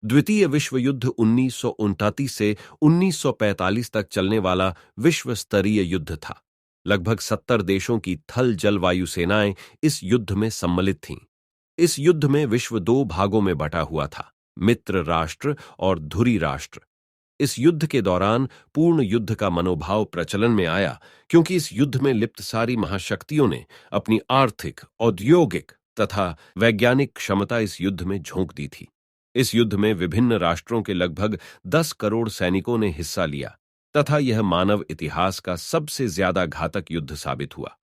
द्वितीय विश्व युद्ध 1939 से 1945 तक चलने वाला विश्व स्तरीय युद्ध था। लगभग 70 देशों की थल जल वायु सेनाएं इस युद्ध में सम्मिलित थीं। इस युद्ध में विश्व दो भागों में बटा हुआ था, मित्र राष्ट्र और धुरी राष्ट्र। इस युद्ध के दौरान पूर्ण युद्ध का मनोभाव प्रचलन में आया, क्योंकि इस युद्ध में लिप्त सारी महाशक्तियों ने अपनी आर्थिक, औद्योगिक तथा वैज्ञानिक क्षमता इस युद्ध में झोंक दी थी। इस युद्ध में विभिन्न राष्ट्रों के लगभग 10 करोड़ सैनिकों ने हिस्सा लिया तथा यह मानव इतिहास का सबसे ज्यादा घातक युद्ध साबित हुआ।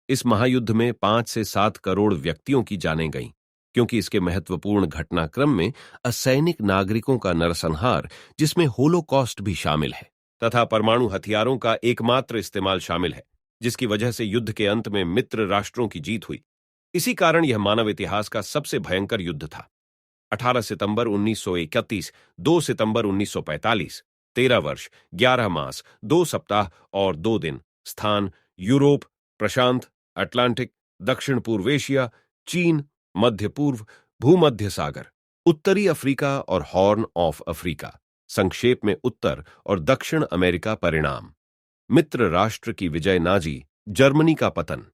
इस महायुद्ध में 5 से 7 करोड़ व्यक्तियों की जानें गईं, क्योंकि इसके महत्वपूर्ण घटनाक्रम में असैनिक नागरिकों का नरसंहार, जिसमें होलोकॉस्ट भी शामिल है, तथा परमाणु हथियारों का एकमात्र इस्तेमाल शामिल है, जिसकी वजह से युद्ध के अंत में मित्र राष्ट्रों की जीत हुई। इसी कारण यह मानव इतिहास का सबसे भयंकर युद्ध था। 18 सितंबर 1931, 2 सितंबर 1945, 13 वर्ष, 11 मास, 2 सप्ताह और 2 दिन। स्थान यूरोप, प्रशांत, अटलांटिक, दक्षिण पूर्व एशिया, चीन, मध्य पूर्व, भूमध्य सागर, उत्तरी अफ्रीका और हॉर्न ऑफ अफ्रीका। संक्षेप में उत्तर और दक्षिण अमेरिका। परिणाम: मित्र राष्ट्र की विजय, नाजी जर्मनी का पतन,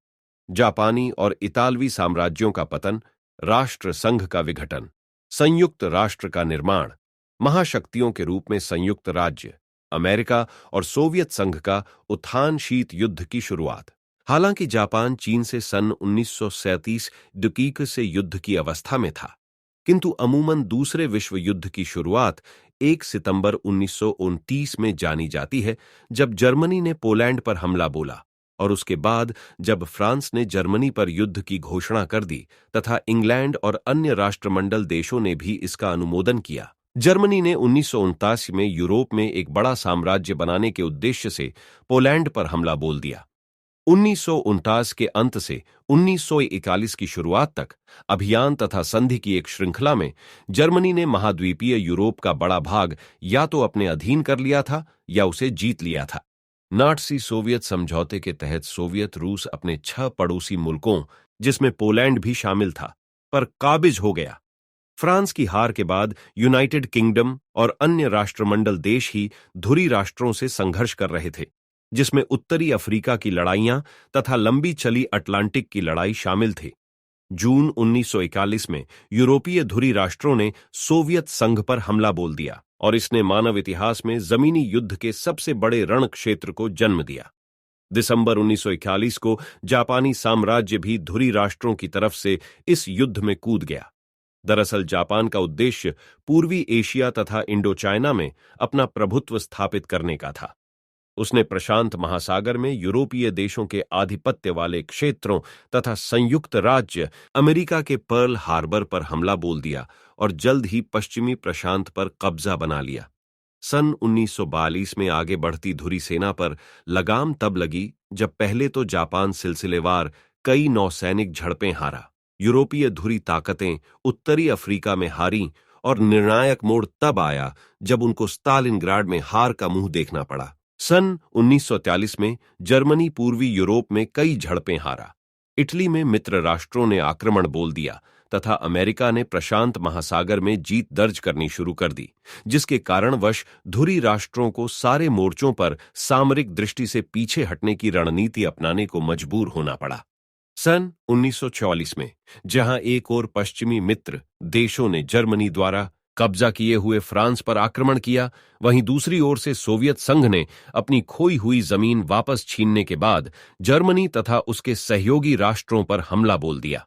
जापानी और इतालवी साम्राज्यों का पतन, राष्ट्र संघ का विघटन, संयुक्त राष्ट्र का निर्माण, महाशक्तियों के रूप में संयुक्त राज्य, अमेरिका और सोवियत संघ का उत्थान, शीत युद्ध की शुरुआत। हालांकि जापान चीन से सन 1937 दुकीक से युद्ध की अवस्था में था, किंतु अमूमन दूसरे विश्व युद्ध की शुरुआत 1 सितंबर 1929 में जानी जाती है, जब जर्मनी ने पोलैंड पर हमला बोला, और उसके बाद जब फ्रांस ने जर्मनी पर युद्ध की घोषणा कर दी तथा इंग्लैंड और अन्य राष्ट्रमंडल देशों ने भी इसका अनुमोदन किया। जर्मनी ने 1939 में यूरोप में एक बड़ा साम्राज्य बनाने के उद्देश्य से पोलैंड पर हमला बोल दिया। 1949 के अंत से 1941 की शुरुआत तक अभियान तथा संधि की एक श्रृंखला में जर्मनी ने महाद्वीपीय यूरोप का बड़ा भाग या तो अपने अधीन कर लिया था या उसे जीत लिया था। नाटसी सोवियत समझौते के तहत सोवियत रूस अपने 6 पड़ोसी मुल्कों, जिसमें पोलैंड भी शामिल था, पर काबिज हो गया। फ्रांस की हार के बाद यूनाइटेड किंगडम और अन्य राष्ट्रमंडल देश ही धुरी राष्ट्रों से संघर्ष कर रहे थे, जिसमें उत्तरी अफ्रीका की लड़ाइयां तथा लंबी चली अटलांटिक की लड़ाई शामिल थे। जून 1941 में यूरोपीय धुरी राष्ट्रों ने सोवियत संघ पर हमला बोल दिया और इसने मानव इतिहास में जमीनी युद्ध के सबसे बड़े रण क्षेत्र को जन्म दिया। दिसंबर 1941 को जापानी साम्राज्य भी धुरी राष्ट्रों की तरफ से इस युद्ध में कूद गया। दरअसल जापान का उद्देश्य पूर्वी एशिया तथा इंडो चाइना में अपना प्रभुत्व स्थापित करने का था। उसने प्रशांत महासागर में यूरोपीय देशों के आधिपत्य वाले क्षेत्रों तथा संयुक्त राज्य अमेरिका के पर्ल हार्बर पर हमला बोल दिया और जल्द ही पश्चिमी प्रशांत पर कब्जा बना लिया। सन 1942 में आगे बढ़ती धुरी सेना पर लगाम तब लगी जब पहले तो जापान सिलसिलेवार कई नौसैनिक झड़पें हारा, यूरोपीय धुरी ताकतें उत्तरी अफ्रीका में हारी, और निर्णायक मोड़ तब आया जब उनको स्टालिनग्राड में हार का मुंह देखना पड़ा। सन 1943 में जर्मनी पूर्वी यूरोप में कई झड़पें हारा, इटली में मित्र राष्ट्रों ने आक्रमण बोल दिया तथा अमेरिका ने प्रशांत महासागर में जीत दर्ज करनी शुरू कर दी, जिसके कारणवश धुरी राष्ट्रों को सारे मोर्चों पर सामरिक दृष्टि से पीछे हटने की रणनीति अपनाने को मजबूर होना पड़ा। सन 1944 में जहां एक ओर पश्चिमी मित्र देशों ने जर्मनी द्वारा कब्जा किए हुए फ्रांस पर आक्रमण किया, वहीं दूसरी ओर से सोवियत संघ ने अपनी खोई हुई जमीन वापस छीनने के बाद जर्मनी तथा उसके सहयोगी राष्ट्रों पर हमला बोल दिया।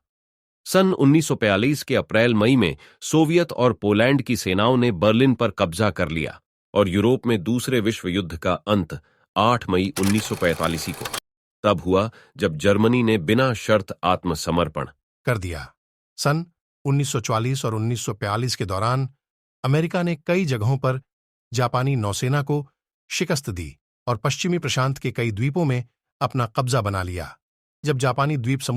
सन 1942 के अप्रैल मई में सोवियत और पोलैंड की सेनाओं ने बर्लिन पर कब्जा कर लिया और यूरोप में दूसरे विश्व युद्ध का अंत 8 मई 1945 को तब हुआ जब जर्मनी ने बिना शर्त आत्मसमर्पण कर दिया। सन 1944 और 1942 के दौरान अमेरिका ने कई जगहों पर जापानी नौसेना को शिकस्त दी और पश्चिमी प्रशांत के कई द्वीपों में अपना कब्जा बना लिया। जब जापानी द्वीप समूह